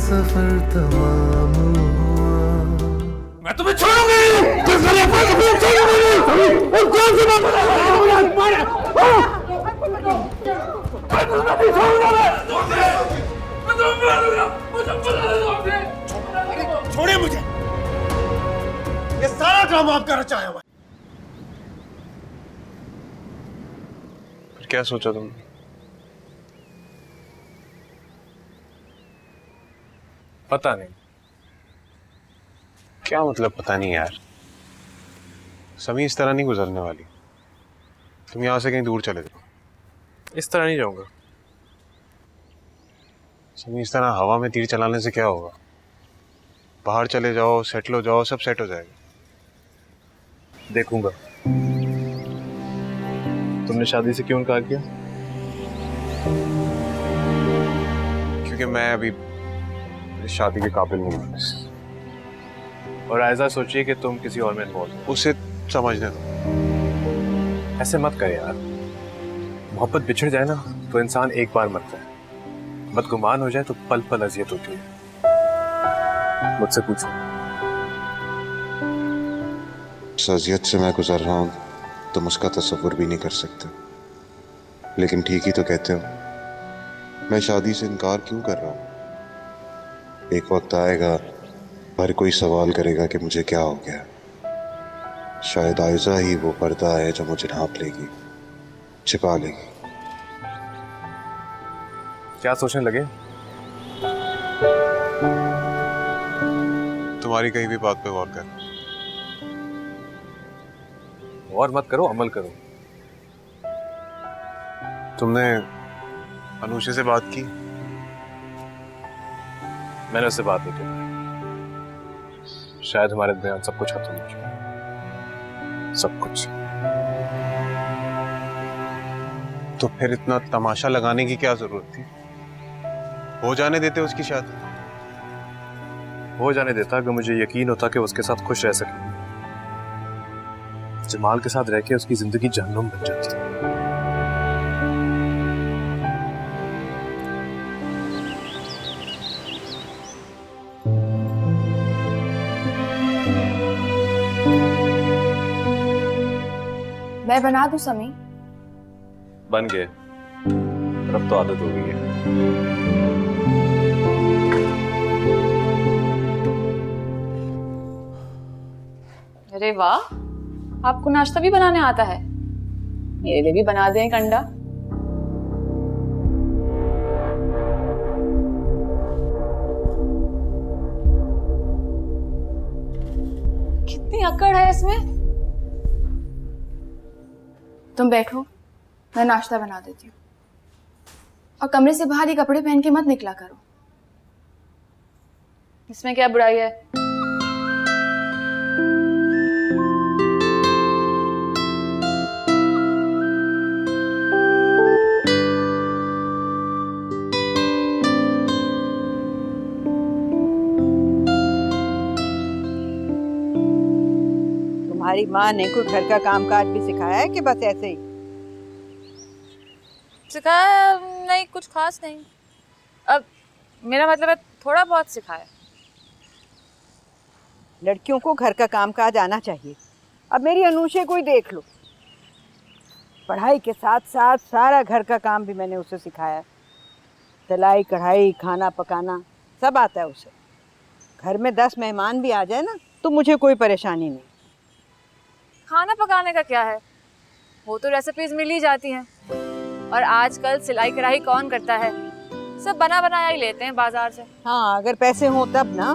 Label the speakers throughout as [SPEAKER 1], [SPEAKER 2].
[SPEAKER 1] सफर तमाम हुआ।
[SPEAKER 2] मैं तुम्हें छोड़ूंगी
[SPEAKER 3] छोड़िए मुझे, ये सारा ड्रामा आपका रचाया हुआ है।
[SPEAKER 4] फिर क्या सोचा तुमने?
[SPEAKER 2] पता नहीं।
[SPEAKER 4] क्या मतलब पता नहीं यार? समी इस तरह नहीं गुजरने वाली। तुम यहाँ से कहीं दूर चले जाओ।
[SPEAKER 2] इस तरह नहीं जाऊंगा।
[SPEAKER 4] समी इस तरह हवा में तीर चलाने से क्या होगा? बाहर चले जाओ, सेटल हो जाओ, सब सेट हो जाएगा।
[SPEAKER 2] देखूंगा। तुमने शादी से क्यों इनकार किया?
[SPEAKER 4] क्योंकि मैं अभी शादी के काबिल नहीं हूँ।
[SPEAKER 2] और ऐसा सोचिए कि तुम किसी और में इन्वॉल्व हो।
[SPEAKER 4] उसे समझने दो।
[SPEAKER 2] ऐसे मत कर यार। मोहब्बत बिछड़ जाए ना तो इंसान एक बार मरता है, बदगुमान हो जाए तो पल पल अजियत होती है। मुझसे पूछो।
[SPEAKER 4] इस अजियत से मैं गुजर रहा हूँ तुम उसका तस्वुर भी नहीं कर सकते। लेकिन ठीक ही तो कहते हो। मैं शादी से इनकार क्यों कर रहा हूँ? एक वक्त आएगा हर कोई सवाल करेगा कि मुझे क्या हो गया। शायद आयजा ही वो पर्दा है जो मुझे ढांप लेगी, छिपा लेगी।
[SPEAKER 2] क्या सोचने लगे?
[SPEAKER 4] तुम्हारी कहीं भी बात पे गौर कर।
[SPEAKER 2] और मत करो, अमल करो।
[SPEAKER 4] तुमने अनुषा से बात की?
[SPEAKER 2] मैंने उससे बात नहीं की। शायद हमारे दरमियान सब कुछ खत्म हो चुका है। सब कुछ।
[SPEAKER 4] तो फिर इतना तमाशा लगाने की क्या जरूरत थी? हो जाने देते उसकी शादी।
[SPEAKER 2] हो जाने देता अगर मुझे यकीन होता कि उसके साथ खुश रह सकेंगे। जमाल के साथ रह के उसकी जिंदगी जहन्नुम बन जाती।
[SPEAKER 5] मैं बना दूं समी?
[SPEAKER 2] बन गए। अब तो आदत हो गई है।
[SPEAKER 5] अरे वाह, आपको नाश्ता भी बनाने आता है। मेरे लिए भी बना दें एक अंडा। कितनी अकड़ है इसमें। तुम बैठो, मैं नाश्ता बना देती हूँ। और कमरे से बाहर ये कपड़े पहन के मत निकला करो। इसमें क्या बुराई है?
[SPEAKER 6] तुम्हारी माँ ने कोई घर का कामकाज भी सिखाया है कि बस ऐसे ही?
[SPEAKER 5] सिखाया नहीं, कुछ खास नहीं। अब मेरा मतलब है थोड़ा बहुत सिखाया।
[SPEAKER 6] लड़कियों को घर का कामकाज आना चाहिए। अब मेरी अनुषा को ही देख लो, पढ़ाई के साथ साथ सारा घर का काम भी मैंने उसे सिखाया। सिलाई कढ़ाई खाना पकाना सब आता है उसे। घर में 10 मेहमान भी आ जाए ना तो मुझे कोई परेशानी नहीं।
[SPEAKER 5] खाना पकाने का क्या है, वो तो रेसिपीज मिल ही जाती हैं। और आजकल सिलाई कढ़ाई कौन करता है, सब बना बनाया ही लेते हैं बाजार से।
[SPEAKER 6] हाँ, अगर पैसे हो तब ना,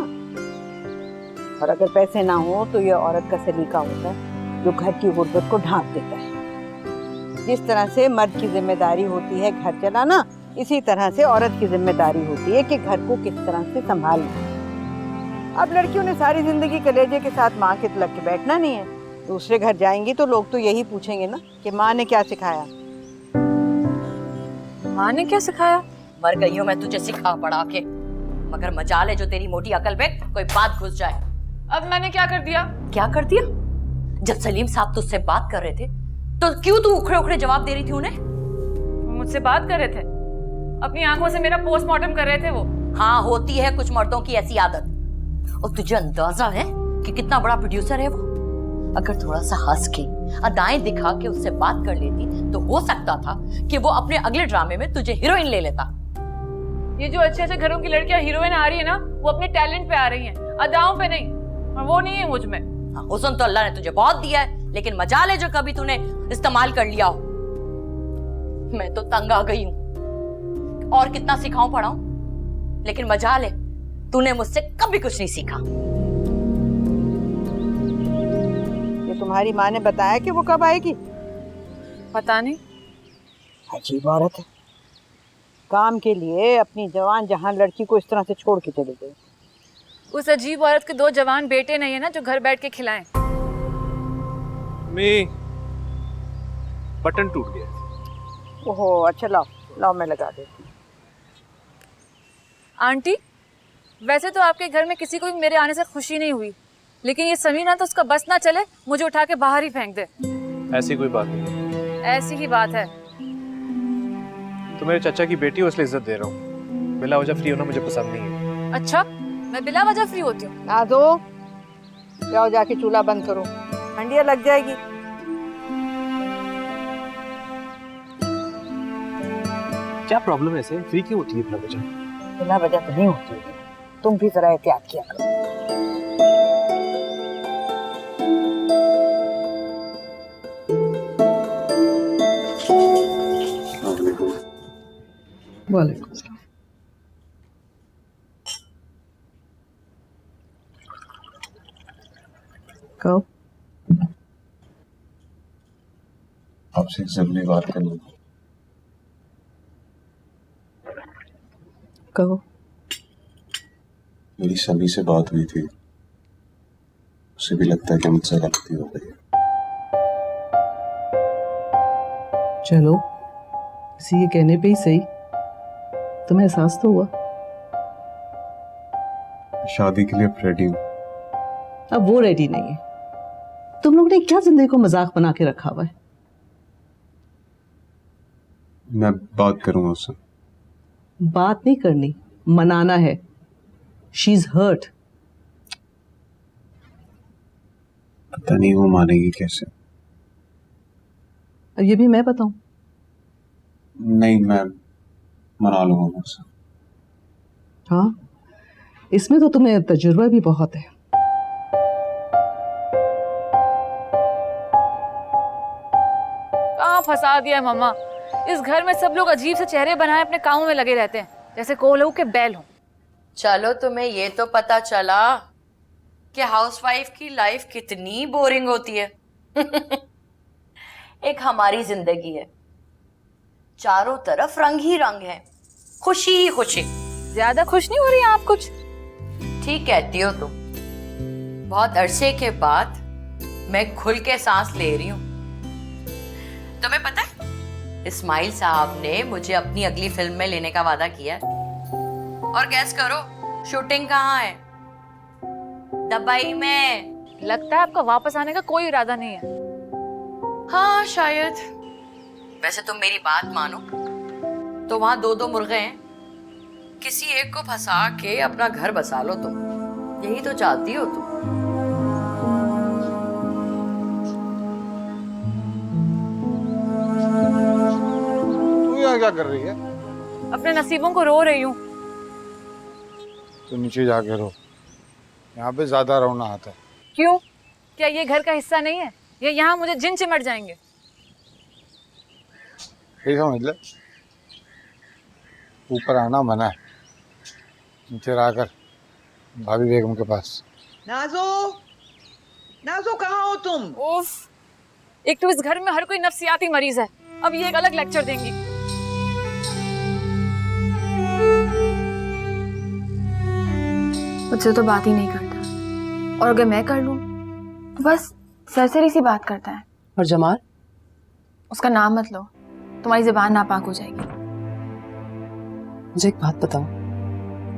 [SPEAKER 6] और अगर पैसे ना हो तो ये औरत का सलीका होता है जो घर की गुर्बत को ढांप देता है। जिस तरह से मर्द की जिम्मेदारी होती है घर चलाना, इसी तरह से औरत की जिम्मेदारी होती है कि घर को किस तरह से संभालना। अब लड़कियों ने सारी जिंदगी कलेजे के साथ माँ के लग के बैठना नहीं है। दूसरे घर जाएंगी तो लोग तो यही पूछेंगे ना कि माँ ने क्या सिखाया।
[SPEAKER 5] माँ ने क्या सिखाया?
[SPEAKER 7] मर गई हूँ मैं तुझे सिखा पढ़ा के, मगर मजाल है जो तेरी मोटी अकल पे कोई बात घुस जाए।
[SPEAKER 5] अब मैंने क्या कर दिया?
[SPEAKER 7] क्या कर दिया? जब सलीम साहब तुझसे बात कर रहे थे तो क्यों तू उखड़े उखड़े जवाब दे रही थी उन्हें?
[SPEAKER 5] मुझसे बात कर रहे थे, अपनी आंखों से मेरा पोस्टमार्टम कर रहे थे वो।
[SPEAKER 7] हाँ, होती है कुछ मर्दों की ऐसी आदत। और तुझे अंदाजा है कि कितना बड़ा प्रोड्यूसर है वो? अगर थोड़ा सा हंस के, अदाएं दिखा के उससे बात कर लेती तो हो सकता था कि वो अपने अगले ड्रामे में तुझे हीरोइन ले लेता।
[SPEAKER 5] ये जो अच्छे अच्छे घरों की लड़कियां हीरोइन आ रही है ना, वो अपने टैलेंट पे आ रही हैं, अदाओं पे नहीं। और वो नहीं है मुझ में।
[SPEAKER 7] हुस्न तो अल्लाह ने तुझे बहुत दिया है, लेकिन मजाल है जो कभी तूने इस्तेमाल कर लिया हो। मैं तो तंग आ गई हूं। और कितना सिखाऊं पढ़ाऊं, लेकिन मजाल है तूने मुझसे कभी कुछ नहीं सीखा।
[SPEAKER 6] ये तुम्हारी माँ ने बताया कि वो कब आएगी?
[SPEAKER 5] पता नहीं।
[SPEAKER 6] अजीब औरत है, काम के लिए अपनी जवान जहान लड़की को इस तरह से छोड़ के चली गई।
[SPEAKER 5] उस अजीब औरत के 2 जवान बेटे नहीं है ना जो घर बैठ के खिलाएं।
[SPEAKER 2] बटन टूट गया।
[SPEAKER 6] ओहो, अच्छा लाओ लाओ, मैं लगा देती हूँ।
[SPEAKER 5] आंटी, वैसे तो आपके घर में किसी को भी मेरे आने से खुशी नहीं हुई, लेकिन ये समीर ना तो उसका बस ना चले मुझे उठा के बाहर ही फेंक दे।
[SPEAKER 2] ऐसी कोई बात नहीं।
[SPEAKER 5] ऐसी ही बात है।
[SPEAKER 2] तो मेरे चाचा की बेटी हो इसलिए इज्जत दे रहा हूँ। बिला वजह फ्री होना मुझे पसंद नहीं है।
[SPEAKER 5] अच्छा, मैं बिला वजह फ्री होती हूँ?
[SPEAKER 6] ना दो, जाओ जाके चूल्हा बंद करो, हंडिया लग जाएगी।
[SPEAKER 2] क्या प्रॉब्लम है इसे? फ्री क्यों होती है बिला वजह?
[SPEAKER 6] बिना वजह तो नहीं होती, तुम भी जरा एहतियात किया करो। वालेकुम सलाम। कहो।
[SPEAKER 4] आपसे एक जरूरी बात करनी है।
[SPEAKER 6] कहो।
[SPEAKER 4] मेरी सभी से बात हुई थी, उसे भी लगता है कि मुझसे गलती हो गई है।
[SPEAKER 8] चलो, किसी के कहने पे ही सही, तुम्हें एहसास तो हुआ।
[SPEAKER 4] शादी के लिए अब रेडी हूँ।
[SPEAKER 8] अब वो रेडी नहीं है। तुम लोग ने क्या जिंदगी को मजाक बना के रखा हुआ है?
[SPEAKER 4] मैं बात करूंगा उससे।
[SPEAKER 8] बात नहीं करनी, मनाना है। She is hurt.
[SPEAKER 4] पता नहीं वो मानेगी कैसे।
[SPEAKER 8] अब ये भी मैं बताऊं?
[SPEAKER 4] नहीं, मैं मना लूंगा उससे।
[SPEAKER 8] हाँ, इसमें तो तुम्हें तजुर्बा भी बहुत है।
[SPEAKER 5] कहाँ फंसा दिया है मम्मा। इस घर में सब लोग अजीब से चेहरे बनाए अपने कामों में लगे रहते हैं, जैसे कोल्हू के बैल हों।
[SPEAKER 7] चलो, तुम्हें ये तो पता चला कि हाउसवाइफ की लाइफ कितनी बोरिंग होती है। एक हमारी जिंदगी है, चारों तरफ रंग ही रंग है, खुशी ही खुशी।
[SPEAKER 5] ज्यादा खुश नहीं हो रही आप कुछ?
[SPEAKER 7] ठीक कहती हो तुम। बहुत अरसे के बाद मैं खुल के सांस ले रही हूँ। तुम्हें पता है, इस्माइल साहब ने मुझे अपनी अगली फिल्म में लेने का वादा किया है। और गैस करो, शूटिंग कहाँ है? दुबई में।
[SPEAKER 5] लगता है आपका वापस आने का कोई इरादा नहीं है।
[SPEAKER 7] हाँ, शायद। वैसे तुम मेरी बात मानो तो वहां 2 मुर्गे हैं, किसी एक को फंसा के अपना घर बसा लो तुम। यही तो चाहती हो तुम।
[SPEAKER 3] तू यहाँ क्या कर रही है?
[SPEAKER 5] अपने नसीबों को रो रही हूँ।
[SPEAKER 3] तो नीचे जाके रो, यहाँ पे ज्यादा रोना आता है।
[SPEAKER 5] क्यों? क्या ये घर का हिस्सा नहीं है? या यहाँ मुझे जिन चिमट जाएंगे?
[SPEAKER 3] ठीक समझ ले, ऊपर आना मना है, नीचे आकर भाभी बेगम के पास।
[SPEAKER 6] नाजो, नाजो कहाँ हो तुम?
[SPEAKER 5] उफ, एक तो इस घर में हर कोई नफ्सियाती मरीज है, अब ये एक अलग लेक्चर देंगी।
[SPEAKER 9] मुझसे तो बात ही नहीं करता, और अगर मैं कर लूं तो बस सरसरी सी बात करता है।
[SPEAKER 8] और जमाल?
[SPEAKER 9] उसका नाम मत लो, तुम्हारी जुबान नापाक हो जाएगी।
[SPEAKER 10] मुझे एक बात बताओ,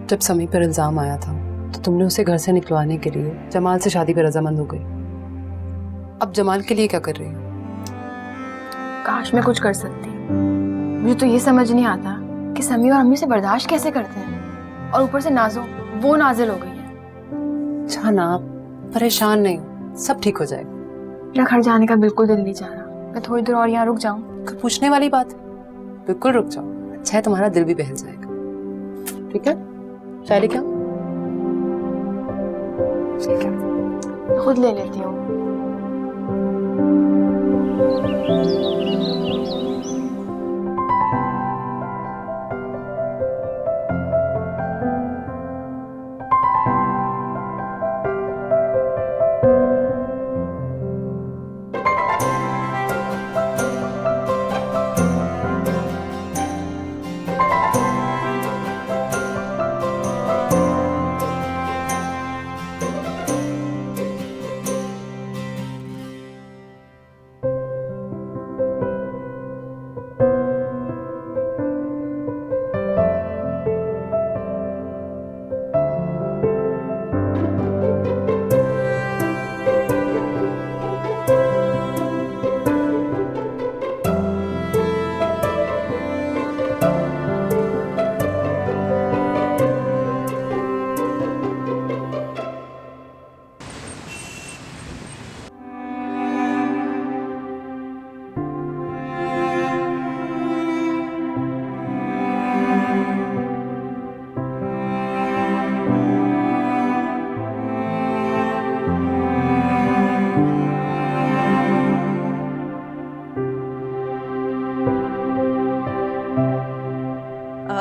[SPEAKER 10] जब समी पर इल्जाम आया था तो तुमने उसे घर से निकलवाने के लिए जमाल से शादी पर रजामंद हो गई। अब जमाल के लिए क्या कर रही हो?
[SPEAKER 9] काश मैं कुछ कर सकती। मुझे तो ये समझ नहीं आता कि समी और अम्मी से बर्दाश्त कैसे करते हैं, और ऊपर से नाजो वो नाजिल हो गई है।
[SPEAKER 10] जाना, आप परेशान नहीं हो, सब ठीक हो जाएगा।
[SPEAKER 9] मेरा घर जाने का बिल्कुल दिल नहीं चाह रहा, मैं थोड़ी देर और यहाँ रुक जाऊं।
[SPEAKER 10] कोई पूछने वाली बात है? बिल्कुल रुक जाओ, अच्छा है तुम्हारा दिल भी बहल जाएगा। ठीक है, चाय लेके आओ।
[SPEAKER 9] ठीक है, खुद ले लेती हूँ।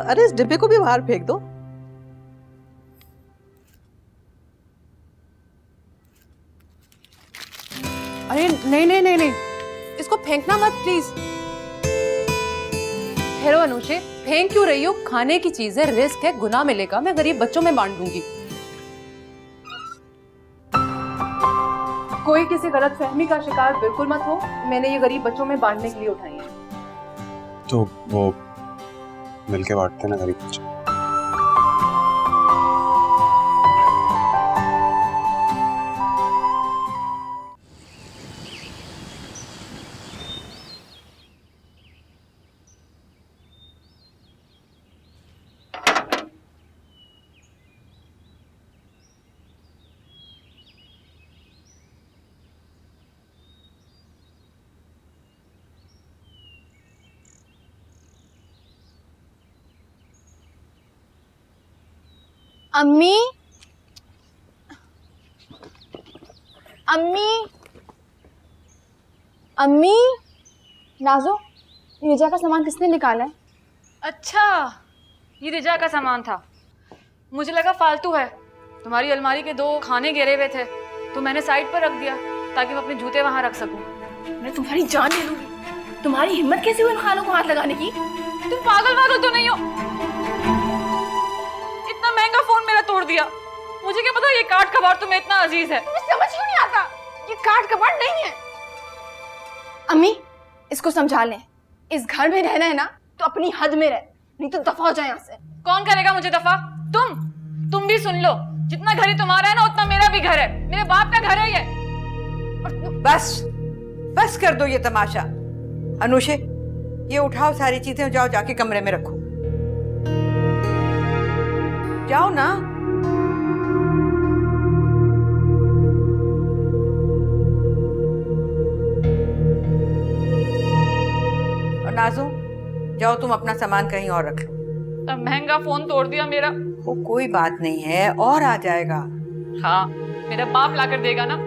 [SPEAKER 8] अरे इस डिब्बे को भी बाहर फेंक दो।
[SPEAKER 10] अरे नहीं नहीं नहीं नहीं, इसको फेंकना मत प्लीज। ठहरो अनुषे, फेंक क्यों रही हो? खाने की चीज है, रिस्क है, गुनाह मिलेगा, मैं गरीब बच्चों में बांट दूंगी। कोई किसी गलत फहमी का शिकार बिल्कुल मत हो, मैंने ये गरीब बच्चों में बांटने के लिए उठाई है।
[SPEAKER 4] तो वो मिलके बांटते ना गरीब बच्चे।
[SPEAKER 9] अम्मी, अम्मी, अम्मी, नाजो, ये रिजा का सामान किसने निकाला है?
[SPEAKER 5] अच्छा, ये रिजा का सामान था। मुझे लगा फालतू है। तुम्हारी अलमारी के 2 खाने गिरे हुए थे तो मैंने साइड पर रख दिया ताकि मैं अपने जूते वहां रख सकूं।
[SPEAKER 9] मैं तुम्हारी जान ले लूंगी। तुम्हारी हिम्मत कैसे हुई इन खानों को हाथ लगाने की?
[SPEAKER 5] तुम पागल तो नहीं हो? इतना महंगा फोन मेरा तोड़ दिया। मुझे क्या पता ये काट कबाड़ तुम्हें इतना अजीज है।
[SPEAKER 9] तुम्हें समझ क्यों नहीं आता? ये काट कबाड़ नहीं है। अम्मी, इसको समझा लें। इस घर में रहना है ना तो अपनी हद में रह, नहीं तो दफा हो जाए यहाँ से।
[SPEAKER 5] कौन करेगा मुझे दफा? तुम भी सुन लो, जितना घर ही तुम्हारा है ना उतना मेरा भी घर है। मेरे बाप का घर है ये।
[SPEAKER 6] बस कर दो ये तमाशा। अनुषे, ये उठाओ सारी चीजें, जाओ जाके कमरे में रखो। जाओ ना। और नाजो, जाओ तुम अपना सामान कहीं और रख लो।
[SPEAKER 5] अब महंगा फोन तोड़ दिया मेरा।
[SPEAKER 6] वो कोई बात नहीं है, और आ जाएगा।
[SPEAKER 5] हाँ, मेरा बाप लाकर देगा ना।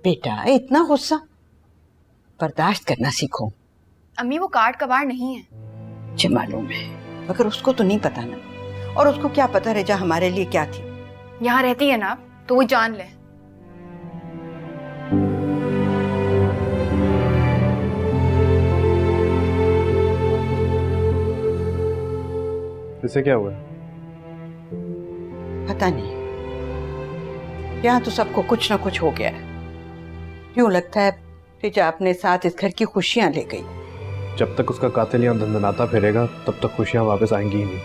[SPEAKER 6] बेटा, इतना गुस्सा बर्दाश्त करना सीखो।
[SPEAKER 9] अम्मी, वो काट कबाड़ नहीं है।
[SPEAKER 6] मुझे मालूम है, मगर उसको तो नहीं पता ना। और उसको क्या पता रिजा हमारे लिए क्या थी।
[SPEAKER 9] यहाँ रहती है ना तो वो जान ले।
[SPEAKER 2] इससे क्या हुआ?
[SPEAKER 6] पता नहीं, यहाँ तो सबको कुछ ना कुछ हो गया है। यूं लगता है रिजा अपने साथ इस घर की खुशियां ले गई।
[SPEAKER 2] जब तक उसका कातिल यहाँ धंधनाता फिरेगा तब तक खुशियां वापस आएंगी ही नहीं।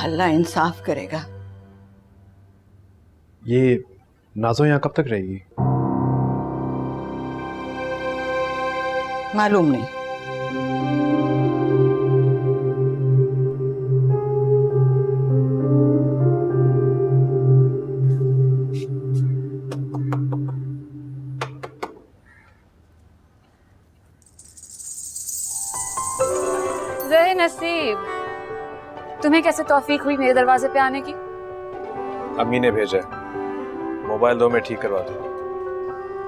[SPEAKER 6] अल्लाह इंसाफ करेगा।
[SPEAKER 2] ये नाजो यहाँ कब तक रहेगी?
[SPEAKER 6] मालूम नहीं।
[SPEAKER 5] रहे नसीब, तुम्हें कैसे तौफीक हुई मेरे दरवाजे पे आने की?
[SPEAKER 2] अम्मी ने भेजा है। मोबाइल दो, मैं ठीक करवा दूँ।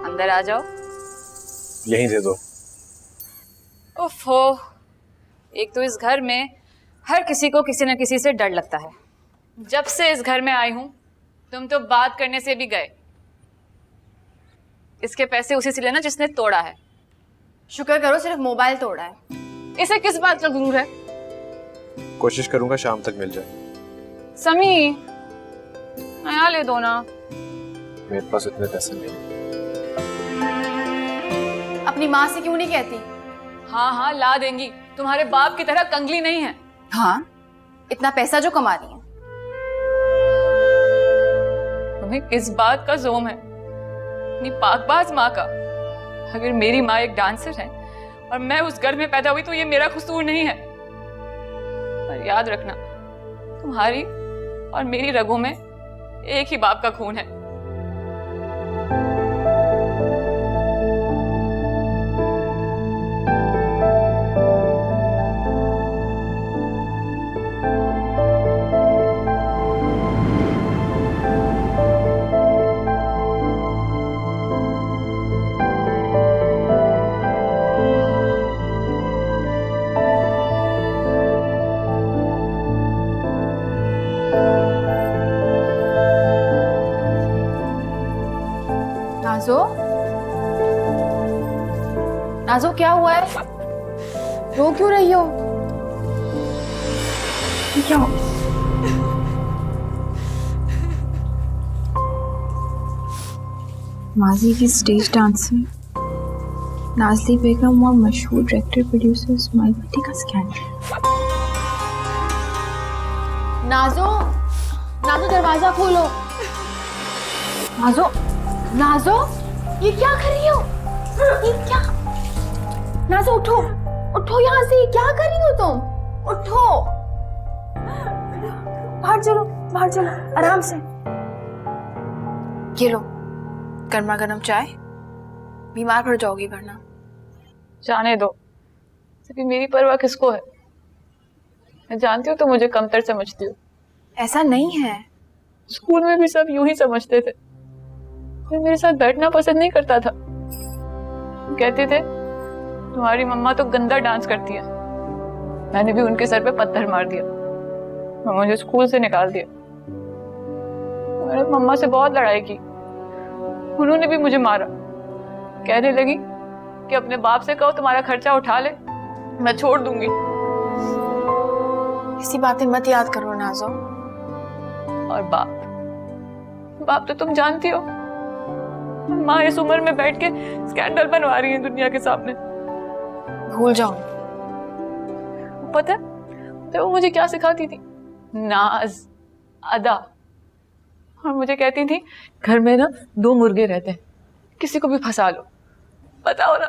[SPEAKER 5] अंदर आ जाओ।
[SPEAKER 2] यहीं दे दो।
[SPEAKER 5] ओफो, एक तो इस घर में हर किसी को किसी न किसी से डर लगता है। जब से इस घर में आई हूं तुम तो बात करने से भी गए। इसके पैसे उसी से लेना जिसने तोड़ा है।
[SPEAKER 9] शुक्र करो सिर्फ मोबाइल तोड़ा है।
[SPEAKER 5] इसे किस बात का गुरूर है?
[SPEAKER 2] कोशिश करूंगा शाम तक मिल जाए।
[SPEAKER 5] समी, नया ले दो ना।
[SPEAKER 2] मेरे पास इतने पैसे नहीं।
[SPEAKER 9] अपनी माँ से क्यों नहीं कहती?
[SPEAKER 5] हाँ हाँ ला देंगी, तुम्हारे बाप की तरह कंगली नहीं है।
[SPEAKER 9] हाँ, इतना पैसा जो कमा रही है।
[SPEAKER 5] तुम्हें किस बात का जोम है? अपनी पाकबाज माँ का। अगर मेरी माँ एक डांसर है और मैं उस घर में पैदा हुई तो ये मेरा कसूर नहीं है। पर याद रखना, तुम्हारी और मेरी रगों में एक ही बाप का खून है।
[SPEAKER 9] नाजो, नाजो क्या हुआ है? रो क्यों रही हो? क्या हो?
[SPEAKER 11] माजी की स्टेज डांसर नाज़ली बेगम और मशहूर डायरेक्टर प्रोड्यूसर इस्माइल भट्टी का स्कैंडल।
[SPEAKER 9] नाजो, नाजो दरवाजा खोलो। नाजो, नाजो, ये क्या कर रही हो? ये क्या? नाजो उठो, उठो यहाँ से। क्या कर रही हो तुम? उठो, बाहर चलो, बाहर चलो, आराम से। ये लो गर्मा गर्म चाय, बीमार पड़ जाओगी वरना।
[SPEAKER 5] जाने दो, सभी मेरी परवाह किसको है? मैं जानती हूँ तो मुझे कमतर समझती हो।
[SPEAKER 9] ऐसा नहीं है।
[SPEAKER 5] स्कूल में भी सब यूं ही समझते थे। कोई मेरे साथ बैठना पसंद नहीं करता था। कहते थे तुम्हारी मम्मा तो गंदा डांस करती है। मैंने भी उनके सर पे पत्थर मार दिया और मुझे स्कूल से निकाल दिया। मैंने मम्मा से बहुत लड़ाई की, उन्होंने भी मुझे मारा। कहने लगी कि अपने बाप से कहो तुम्हारा खर्चा उठा ले, मैं छोड़ दूंगी।
[SPEAKER 9] ऐसी बातें मत याद करो नाज़ो।
[SPEAKER 5] और बाप, बाप तो तुम जानती हो, माँ इस उम्र में बैठ के स्कैंडल बनवा रही है दुनिया के सामने।
[SPEAKER 9] भूल जाओ।
[SPEAKER 5] पता है वो मुझे क्या सिखाती थी? नाज, अदा। और मुझे कहती थी घर में ना 2 मुर्गे रहते हैं, किसी को भी फंसा लो। बताओ ना,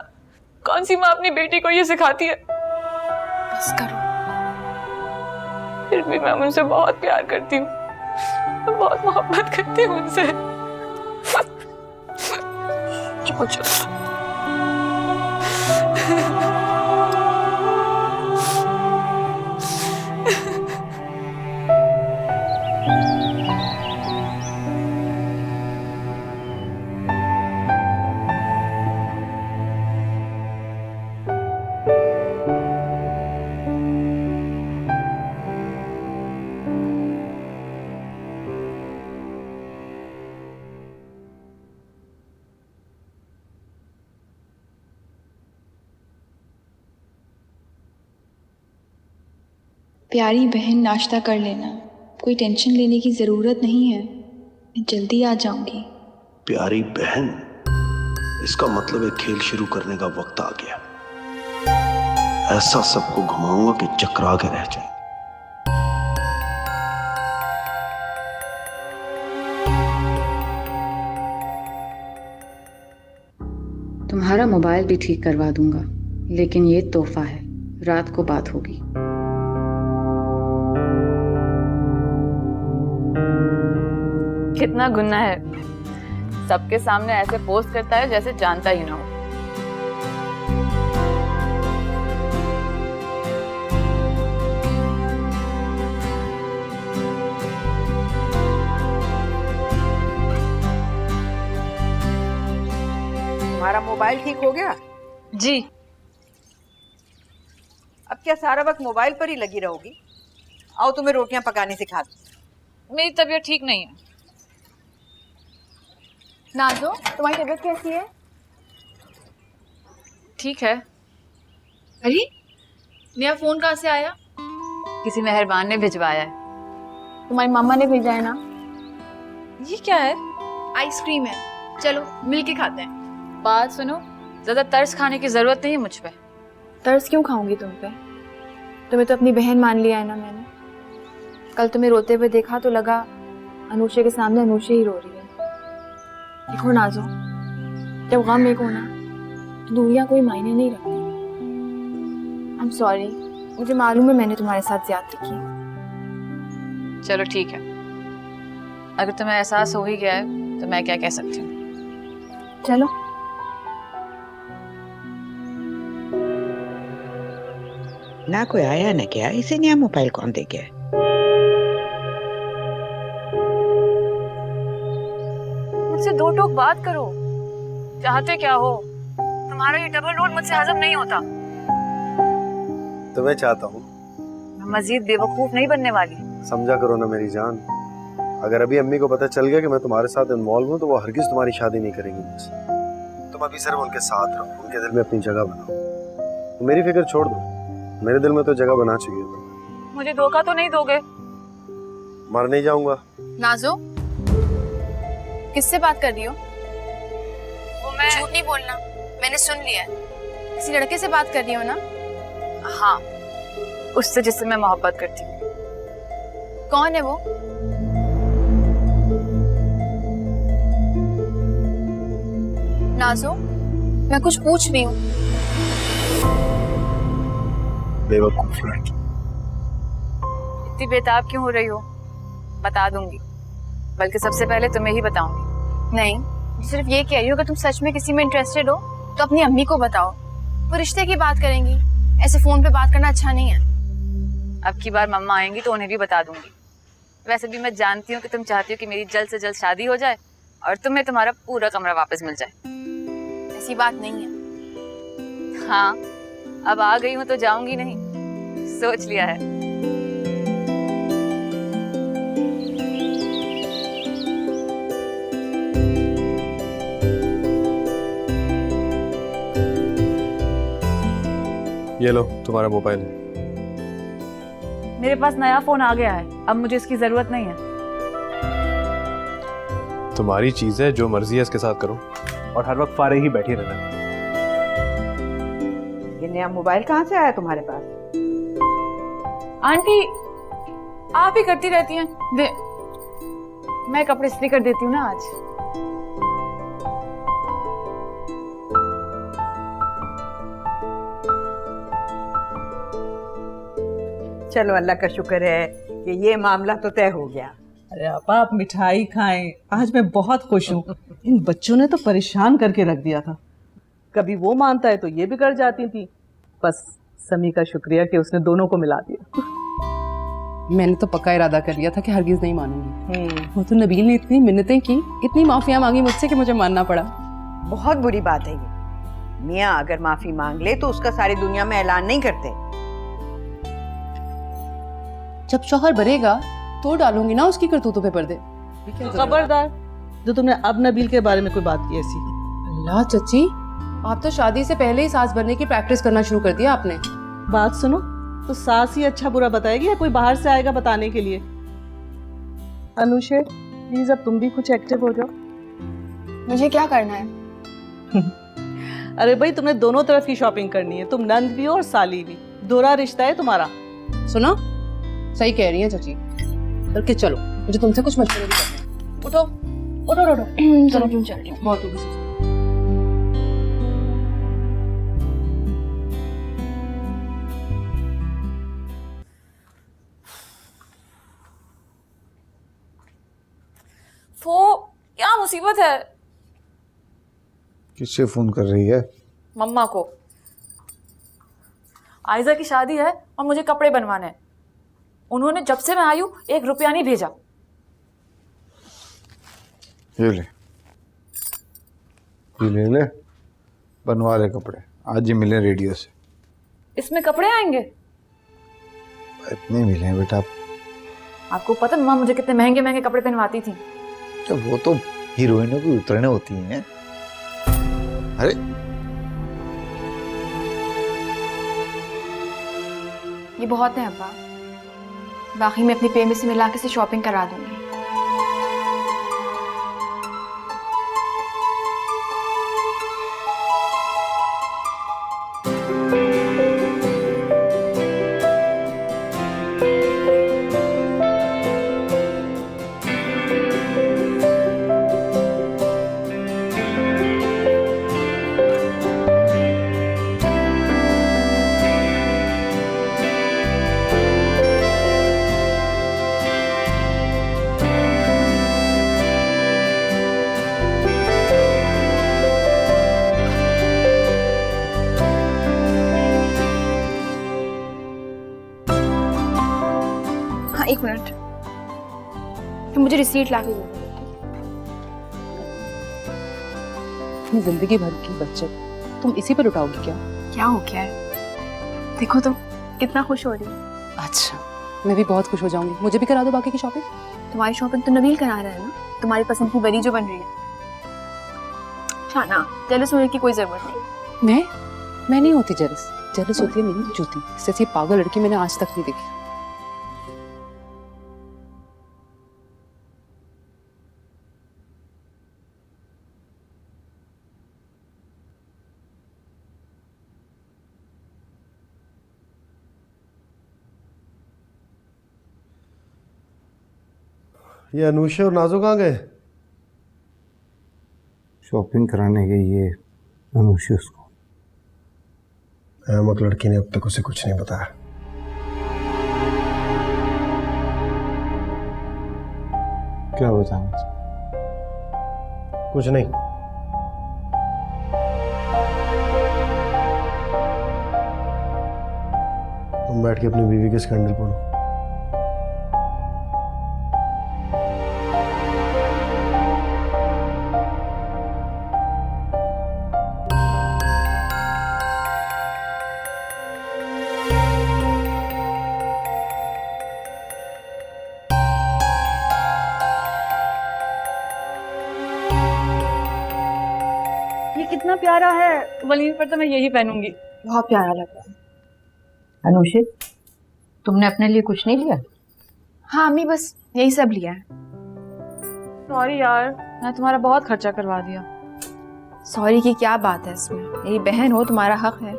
[SPEAKER 5] कौन सी माँ अपनी बेटी को ये सिखाती है?
[SPEAKER 9] बस करो।
[SPEAKER 5] फिर भी मैं उनसे बहुत प्यार करती हूँ, बहुत मोहब्बत करती हूँ उनसे। चलो चलो।
[SPEAKER 11] प्यारी बहन नाश्ता कर लेना, कोई टेंशन लेने की ज़रूरत नहीं है, मैं जल्दी आ जाऊंगी।
[SPEAKER 12] प्यारी बहन, इसका मतलब है खेल शुरू करने का वक्त आ गया। ऐसा सबको घुमाऊंगा कि चकरा के रह जाए।
[SPEAKER 13] तुम्हारा मोबाइल भी ठीक करवा दूंगा, लेकिन ये तोहफा है, रात को बात होगी।
[SPEAKER 5] कितना गुन्ना है, सबके सामने ऐसे पोस्ट करता है जैसे जानता ही ना हो।
[SPEAKER 6] तुम्हारा मोबाइल ठीक हो गया?
[SPEAKER 5] जी।
[SPEAKER 6] अब क्या सारा वक्त मोबाइल पर ही लगी रहोगी? आओ तुम्हें रोटियां पकाने सिखा दूं।
[SPEAKER 5] मेरी तबीयत ठीक नहीं है।
[SPEAKER 9] नाजो, तुम्हारी तबीयत कैसी है?
[SPEAKER 5] ठीक है।
[SPEAKER 9] अरे नया फोन कहाँ से आया?
[SPEAKER 5] किसी मेहरबान ने भिजवाया है।
[SPEAKER 9] तुम्हारी मामा ने भेजा है ना?
[SPEAKER 5] ये क्या है?
[SPEAKER 9] आइसक्रीम है, चलो मिल के खाते हैं।
[SPEAKER 5] बात सुनो, ज्यादा तरस खाने की जरूरत नहीं है मुझ पे।
[SPEAKER 9] तरस क्यों खाऊंगी तुम पे? तुम्हें तो अपनी बहन मान लिया है ना मैंने। कल तुम्हें रोते हुए देखा तो लगा अनुषा के सामने अनुषा ही रो रही है। देखो नाजो, जब गम एक होना तो दूरियां कोई मायने नहीं रखती। आई एम सॉरी, मुझे मालूम है मैंने तुम्हारे साथ ज्यादती की।
[SPEAKER 5] चलो ठीक है, अगर तुम्हें एहसास हो ही गया है तो मैं क्या कह सकती हूँ।
[SPEAKER 9] चलो।
[SPEAKER 6] ना कोई आया ना क्या, इसे नया मोबाइल कौन दे गया?
[SPEAKER 5] मुझसे दो टोक बात करो। चाहते क्या हो? तुम्हारा ये डबल रोल मुझसे हजम नहीं होता।
[SPEAKER 2] तो मैं चाहता हूँ।
[SPEAKER 5] मैं मजीद बेवकूफ नहीं बनने वाली।
[SPEAKER 2] समझा करो ना मेरी जान, अगर अभी अम्मी को पता चल गया कि मैं तुम्हारे साथ इन्वॉल्व हूँ तो वो हरगिज तुम्हारी शादी नहीं करेंगी मुझसे। तुम अभी सिर्फ उनके साथ रहो, उनके दिल में अपनी जगह बनाओ। तो मेरी फिक्र छोड़ दो, मेरे दिल में तो जगह बना चुकी है।
[SPEAKER 5] मुझे धोखा तो नहीं दोगे?
[SPEAKER 2] मर नहीं जाऊंगा।
[SPEAKER 9] नाजो, किससे बात कर रही हो?
[SPEAKER 5] वो मैं...
[SPEAKER 9] झूठ नहीं बोलना, मैंने सुन लिया है। किसी लड़के से बात कर रही हो ना?
[SPEAKER 5] हाँ, उससे जिससे मैं मोहब्बत करती हूँ।
[SPEAKER 9] कौन है वो? नाजो, मैं कुछ पूछ रही हूँ।
[SPEAKER 2] बेवकूफ लड़की।
[SPEAKER 5] इतनी बेताब क्यों हो रही हो? बता दूंगी, बल्कि सबसे पहले तुम्हें ही बताऊंगी।
[SPEAKER 9] नहीं, सिर्फ ये कह रही हूँ, अगर तुम सच में किसी में इंटरेस्टेड हो तो अपनी अम्मी को बताओ। वो रिश्ते की बात करेंगी, ऐसे फोन पे बात करना अच्छा नहीं है।
[SPEAKER 5] अब की बार मम्मा आएंगी तो उन्हें भी बता दूंगी। वैसे भी मैं जानती हूँ कि तुम चाहती हो कि मेरी जल्द से जल्द शादी हो जाए और तुम्हें तुम्हारा पूरा कमरा वापस मिल जाए।
[SPEAKER 9] ऐसी बात नहीं है।
[SPEAKER 5] हाँ, अब आ गई हूँ तो जाऊंगी नहीं, सोच लिया है।
[SPEAKER 2] ये लो तुम्हारा मोबाइल।
[SPEAKER 5] मेरे पास नया फोन आ गया है, अब मुझे इसकी जरूरत नहीं है।
[SPEAKER 2] तुम्हारी चीज है, जो मर्जी है इसके साथ करो और हर वक्त फारे ही बैठी रहना।
[SPEAKER 6] ये नया मोबाइल कहाँ से आया तुम्हारे पास?
[SPEAKER 5] आंटी, आप ही करती रहती हैं। मैं कपड़े इस्त्री कर देती हूँ ना आज।
[SPEAKER 6] चलो, अल्लाह का शुक्र है कि ये मामला तो तय हो गया।
[SPEAKER 8] अरे आपा, आप मिठाई खाएं, आज मैं बहुत खुश हूँ। इन बच्चों ने तो परेशान करके रख दिया था। कभी वो मानता है तो ये बिगड़ जाती थी। बस समी का शुक्रिया कि उसने दोनों को मिला दिया।
[SPEAKER 10] मैंने तो पक्का इरादा कर लिया था कि हरगिज नहीं मानूंगी। वो तो नबील ने इतनी मिन्नतें की, इतनी माफियां मांगी मुझसे कि मुझे मानना पड़ा।
[SPEAKER 6] बहुत बुरी बात है ये। मियाँ अगर माफी मांग ले तो उसका सारी दुनिया में ऐलान नहीं करते।
[SPEAKER 10] जब शौहर बनेगा तो डालूंगी ना उसकी करतूतों पे पर्दे।
[SPEAKER 8] खबरदार, जो तुमने अब नबील के बारे में कोई बात की ऐसी।
[SPEAKER 10] अल्लाह चची, आप तो शादी से पहले ही सास बनने की प्रैक्टिस करना शुरू कर दिया आपने।
[SPEAKER 8] बात सुनो, तो सास ही अच्छा बुरा बताएगी या कोई बाहर से आएगा बताने के लिए? अनुषे, प्लीज अब तुम भी कुछ एक्टिव हो जाओ।
[SPEAKER 9] मुझे क्या करना है?
[SPEAKER 8] अरे भाई, तुमने दोनों तरफ की शॉपिंग करनी है। तुम नंद भी हो और साली भी, दोहरा रिश्ता है तुम्हारा।
[SPEAKER 10] सुनो, सही कह रही हैं चची, करके चलो, मुझे तुमसे कुछ मशवरे भी करने हैं। उठो उठो उठो,
[SPEAKER 9] चलो चल रही हूँ।
[SPEAKER 10] बहुत हो गई।
[SPEAKER 5] मुसीबत है।
[SPEAKER 3] किससे फोन कर रही है?
[SPEAKER 5] मम्मा को। आयजा की शादी है और मुझे कपड़े बनवाने हैं। उन्होंने जब से मैं आई हूं 1 रुपया नहीं भेजा।
[SPEAKER 3] ये ले, ये ले बनवा ले कपड़े, आज ही मिले रेडियो से।
[SPEAKER 5] इसमें कपड़े आएंगे?
[SPEAKER 3] इतने मिले हैं बेटा।
[SPEAKER 5] आपको पता मम्मा मुझे कितने महंगे महंगे कपड़े पहनवाती थी।
[SPEAKER 14] तो वो तो हीरोइनों की उतरने होती हैं। अरे
[SPEAKER 9] ये बहुत है अब्बा, बाकी मैं अपनी पे में से मिला के से शॉपिंग करा दूंगी। हाँ, 1 मिनट, तो मुझे रिसीट ला के दो।
[SPEAKER 10] अपनी जिंदगी भर की बचत तुम इसी पर उठाओगी क्या?
[SPEAKER 9] क्या हो गया है? देखो तुम कितना खुश हो रही हो।
[SPEAKER 10] अच्छा, मैं भी बहुत खुश हो जाऊंगी। मुझे भी करा दो बाकी की शॉपिंग।
[SPEAKER 9] तुम्हारी शॉपिंग तो नबील करा रहा है ना, तुम्हारी पसंद की बरी जो बन रही है। हाँ ना, जेलस होने की कोई जरूरत नहीं।
[SPEAKER 10] मैं नहीं होती जेलस। जेलस होती है मेरी जूती। इससे अच्छी पागल लड़की मैंने आज तक नहीं देखी।
[SPEAKER 2] ये अनुषा और नाजो कहाँ गए?
[SPEAKER 3] शॉपिंग कराने गई ये अनुषा उसको।
[SPEAKER 2] अहमक लड़की ने अब तक उसे कुछ नहीं बताया।
[SPEAKER 3] क्या बताना?
[SPEAKER 2] कुछ नहीं। तुम बैठ के अपनी बीवी के स्कैंडल पढ़ो।
[SPEAKER 5] कितना प्यारा है, वलीमे पर तो मैं यही पहनूंगी।
[SPEAKER 9] बहुत प्यारा लग रहा है।
[SPEAKER 6] अनुषे, तुमने अपने लिए कुछ नहीं लिया?
[SPEAKER 9] हाँ अम्मी, बस यही सब लिया है।
[SPEAKER 5] सॉरी यार, मैं तुम्हारा बहुत खर्चा करवा दिया।
[SPEAKER 9] सॉरी की क्या बात है इसमें? मेरी बहन हो, तुम्हारा हक है।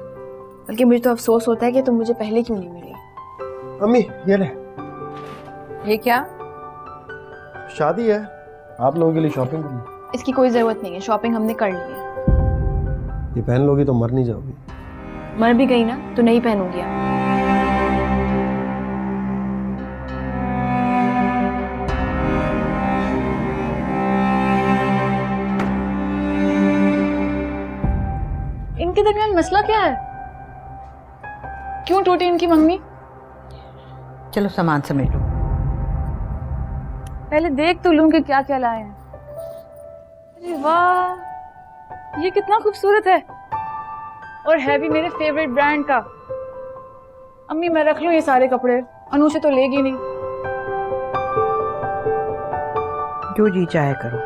[SPEAKER 9] बल्कि मुझे तो अफसोस होता है कि तुम मुझे पहले क्यों नहीं मिली।
[SPEAKER 2] अम्मी ये ले।
[SPEAKER 6] ये क्या?
[SPEAKER 2] शादी है, आप लोगों के लिए शॉपिंग करनी।
[SPEAKER 9] इसकी कोई जरूरत नहीं है, शॉपिंग हमने कर ली है।
[SPEAKER 2] ये पहन लोगी तो मर नहीं जाओगी।
[SPEAKER 9] मर भी गई ना तो नहीं पहनूंगी अब।
[SPEAKER 5] इनके दरमियान मसला क्या है? क्यों टूटी इनकी मंगनी?
[SPEAKER 6] चलो सामान समेटो।
[SPEAKER 5] पहले देख तो लूं कि क्या क्या लाए हैं। अरे वाह, ये कितना खूबसूरत है और है भी मेरे फेवरेट ब्रांड का। अम्मी मैं रख लूं ये सारे कपड़े? अनुषा तो लेगी नहीं।
[SPEAKER 6] जो जी चाहे करो।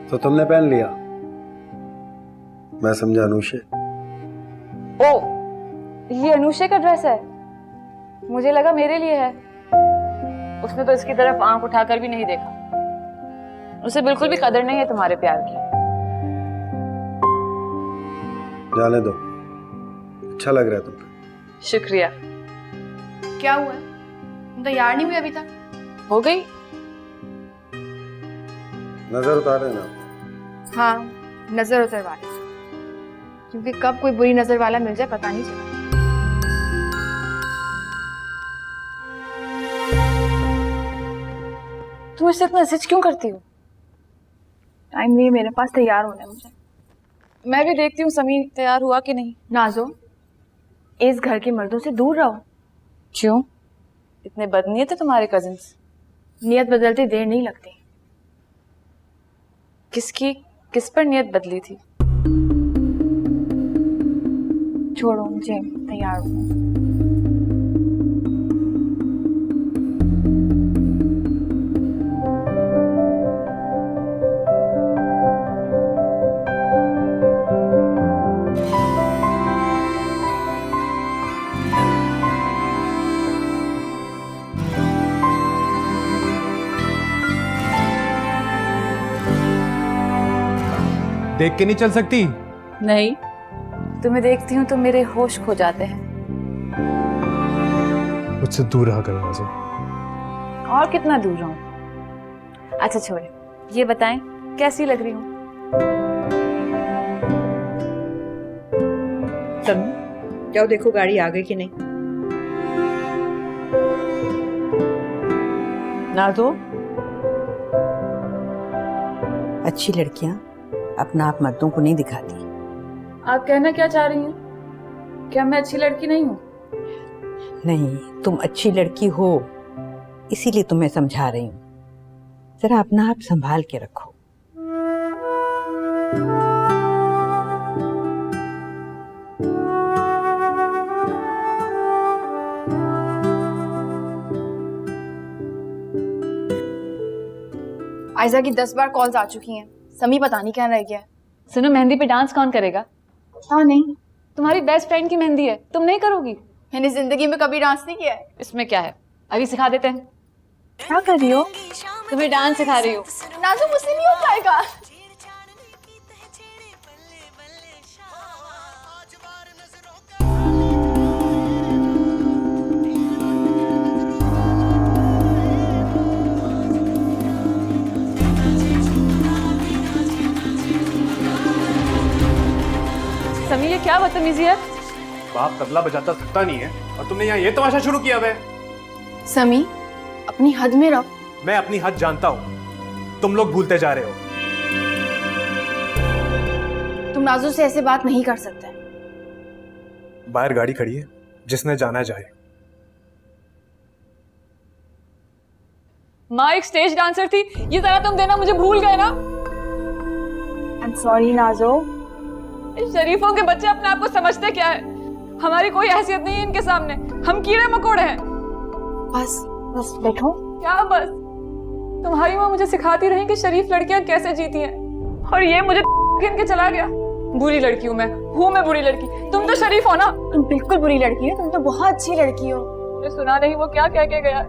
[SPEAKER 2] तो तुमने पहन लिया? मैं समझा अनुषा।
[SPEAKER 5] ओ, ये अनुषा का ड्रेस है? मुझे लगा मेरे लिए है। उसने तो इसकी तरफ आंख उठाकर भी नहीं देखा। उसे बिल्कुल भी कदर नहीं है तुम्हारे प्यार की।
[SPEAKER 2] जाने दो, अच्छा लग रहा है तुम पे।
[SPEAKER 5] शुक्रिया।
[SPEAKER 9] क्या हुआ? तुम तैयार नहीं हुई अभी तक?
[SPEAKER 5] हो गई?
[SPEAKER 2] नजर उतारे ना।
[SPEAKER 9] हाँ, नजर उतरवा रही, क्योंकि कब कोई बुरी नजर वाला मिल जाए पता नहीं चलता।
[SPEAKER 5] तुम इससे इतना मैसेज क्यों करती हो?
[SPEAKER 9] टाइम नहीं है मेरे पास, तैयार होना है मुझे।
[SPEAKER 5] मैं भी देखती हूँ समी तैयार हुआ कि नहीं।
[SPEAKER 9] नाजो, इस घर के मर्दों से दूर रहो।
[SPEAKER 5] क्यों? इतने बदनीयत है तुम्हारे कजिन्स?
[SPEAKER 9] नियत बदलते देर नहीं लगती।
[SPEAKER 5] किस पर नियत बदली थी?
[SPEAKER 9] छोड़ो मुझे, तैयार हो।
[SPEAKER 1] देख के नहीं चल सकती?
[SPEAKER 5] नहीं, तुम्हें देखती हूँ तो मेरे होश खो जाते हैं।
[SPEAKER 1] मुझसे दूर रहा करो नाज़ो।
[SPEAKER 5] और कितना दूर रहूं? अच्छा छोड़े, ये बताएं कैसी लग रही हूँ?
[SPEAKER 6] जाओ देखो गाड़ी आ गई कि नहीं। नाज़ो, अच्छी लड़कियां अपना आप मर्दों को नहीं दिखाती।
[SPEAKER 5] आप कहना क्या चाह रही हैं? क्या मैं अच्छी लड़की नहीं हूँ?
[SPEAKER 6] नहीं, तुम अच्छी लड़की हो, इसीलिए तुम्हें समझा रही हूँ। जरा अपना आप संभाल के रखो।
[SPEAKER 9] आयजा की 10 बार कॉल्स आ चुकी हैं। समी पता नहीं क्या रह गया है।
[SPEAKER 5] सुनो, मेहंदी पे डांस कौन करेगा?
[SPEAKER 9] हाँ नहीं,
[SPEAKER 5] तुम्हारी बेस्ट फ्रेंड की मेहंदी है, तुम नहीं करोगी?
[SPEAKER 9] मैंने जिंदगी में कभी डांस नहीं किया है।
[SPEAKER 5] इसमें क्या है, अभी सिखा देते हैं।
[SPEAKER 9] क्या कर रही हो?
[SPEAKER 5] तुम्हें डांस सिखा रही हूँ।
[SPEAKER 9] नाज़ो, मुझसे नहीं हो पाएगा।
[SPEAKER 5] समी, ये क्या बदतमीजी है?
[SPEAKER 1] बाप तबला बजाता थकता नहीं है और तुमने यहाँ ये तमाशा शुरू किया है।
[SPEAKER 9] समी, अपनी हद में रहो।
[SPEAKER 1] मैं अपनी हद जानता हूँ, तुम लोग भूलते जा रहे हो।
[SPEAKER 9] तुम नाज़ो से ऐसे बात नहीं कर सकते।
[SPEAKER 1] बाहर गाड़ी खड़ी है, जिसने जाना जाए।
[SPEAKER 5] माँ एक स्टेज डांसर थी, ये तरह तुम देना मुझे भूल गए ना?
[SPEAKER 9] I am sorry नाज़ो।
[SPEAKER 5] शरीफों के बच्चे अपने आप को समझते क्या है? हमारी कोई हैसियत नहीं है इनके सामने, हम कीड़े मकोड़े हैं।
[SPEAKER 9] बस बस बैठो।
[SPEAKER 5] क्या बस? तुम्हारी माँ मुझे सिखाती रही कि शरीफ लड़कियां कैसे जीती हैं, और ये मुझे गिन के चला गया। बुरी लड़की हूँ मैं बुरी लड़की। तुम तो शरीफ हो ना?
[SPEAKER 9] तुम बिल्कुल बुरी लड़की हो, तुम तो बहुत अच्छी लड़की हो।
[SPEAKER 5] मुझे सुना नहीं वो क्या कह के गया?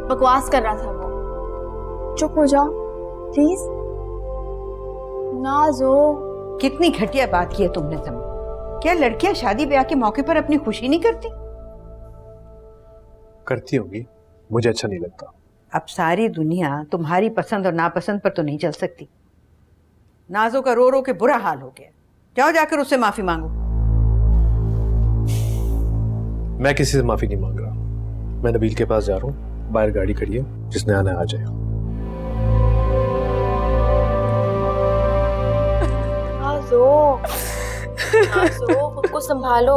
[SPEAKER 9] बकवास कर रहा था वो। चुप हो जाओ प्लीज। नाज़ो,
[SPEAKER 6] कितनी घटिया बात की है तुमने समी। क्या लड़कियां शादी ब्याह के मौके पर अपनी खुशी नहीं करती?
[SPEAKER 1] करती होगी, मुझे अच्छा नहीं लगता।
[SPEAKER 6] अब सारी दुनिया तुम्हारी पसंद और नापसंद पर तो नहीं चल सकती। नाज़ो का रो रो के बुरा हाल हो गया। जाओ जाकर उससे माफी मांगो।
[SPEAKER 1] मैं किसी से माफी नहीं मांग रहा। मैं नबील के पास जा रहा हूँ, बाहर गाड़ी खड़ी है, जिसने आना आ जाए।
[SPEAKER 9] नाज़ो, खुद को संभालो।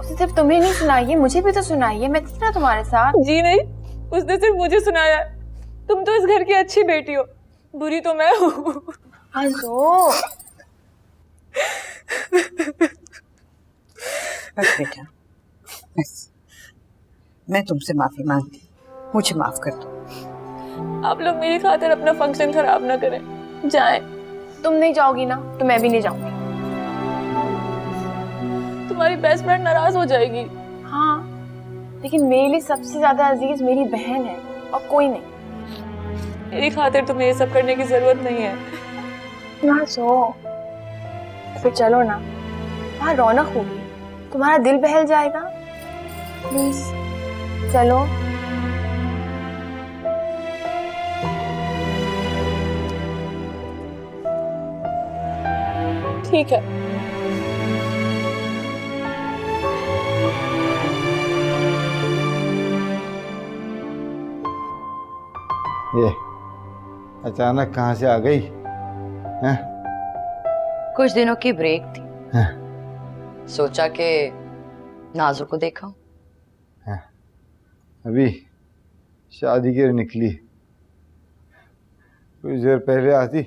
[SPEAKER 9] उसने सिर्फ तुम्हें नहीं सुनाई है, मुझे भी तो सुनाई है। मैं थी ना तुम्हारे साथ।
[SPEAKER 5] जी नहीं, उसने सिर्फ मुझे सुनाया। तुम तो इस घर की अच्छी बेटी हो, बुरी तो मैं हूँ।
[SPEAKER 9] नाज़ो,
[SPEAKER 6] बस बेटा, बस। मैं तुमसे माफी मांगती, मुझे माफ कर दो।
[SPEAKER 5] आप लोग मेरी खातिर अपना फंक्शन खराब ना करें, जाएं।
[SPEAKER 9] तुम नहीं जाओगी ना तो मैं भी नहीं जाऊंगी।
[SPEAKER 5] तुम्हारी बेस्ट फ्रेंड नाराज हो जाएगी।
[SPEAKER 9] हाँ, लेकिन मेरे लिए सबसे ज्यादा अजीज मेरी बहन है और कोई नहीं।
[SPEAKER 5] मेरी खातिर तुम्हें ये सब करने की जरूरत नहीं है।
[SPEAKER 9] ना सो, फिर चलो ना, वहाँ रौनक होगी, तुम्हारा दिल बहल जाएगा। प्लीज चलो। ठीक है।
[SPEAKER 3] ये अचानक कहाँ से आ गई हैं?
[SPEAKER 7] कुछ दिनों की ब्रेक थी,
[SPEAKER 3] हाँ।
[SPEAKER 7] सोचा कि नाजो को देखा।
[SPEAKER 3] अभी शादी के लिए निकली, कुछ देर पहले आती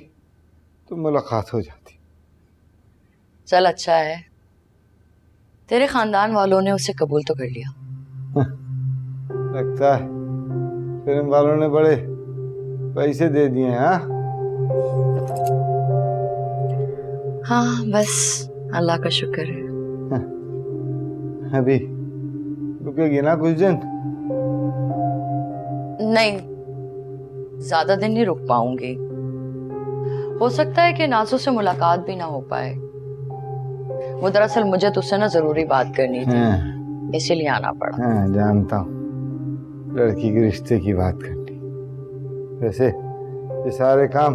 [SPEAKER 3] तो मुलाकात हो जाती।
[SPEAKER 7] चल अच्छा है, तेरे खानदान वालों ने उसे कबूल तो कर लिया।
[SPEAKER 3] लगता है फिल्म वालों ने बड़े पैसे दे दिए हैं।
[SPEAKER 7] हाँ बस अल्लाह का शुक्र है।
[SPEAKER 3] अभी रुकेगी ना कुछ दिन?
[SPEAKER 7] नहीं, ज्यादा दिन नहीं रुक पाऊंगी। हो सकता है कि नाजो से मुलाकात भी ना हो पाए। वो दरअसल मुझे तुझसे ना जरूरी बात करनी थी, इसीलिए आना पड़ा।
[SPEAKER 3] हाँ जानता हूँ, लड़की के रिश्ते की बात करनी। वैसे ये सारे काम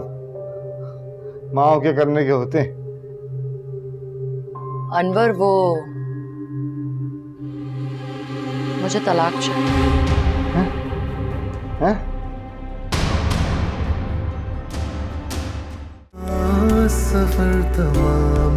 [SPEAKER 3] माओ के करने के होते हैं।
[SPEAKER 7] अनवर, वो मुझे तलाक चाहिए।
[SPEAKER 3] हैं?
[SPEAKER 15] सफर तमाम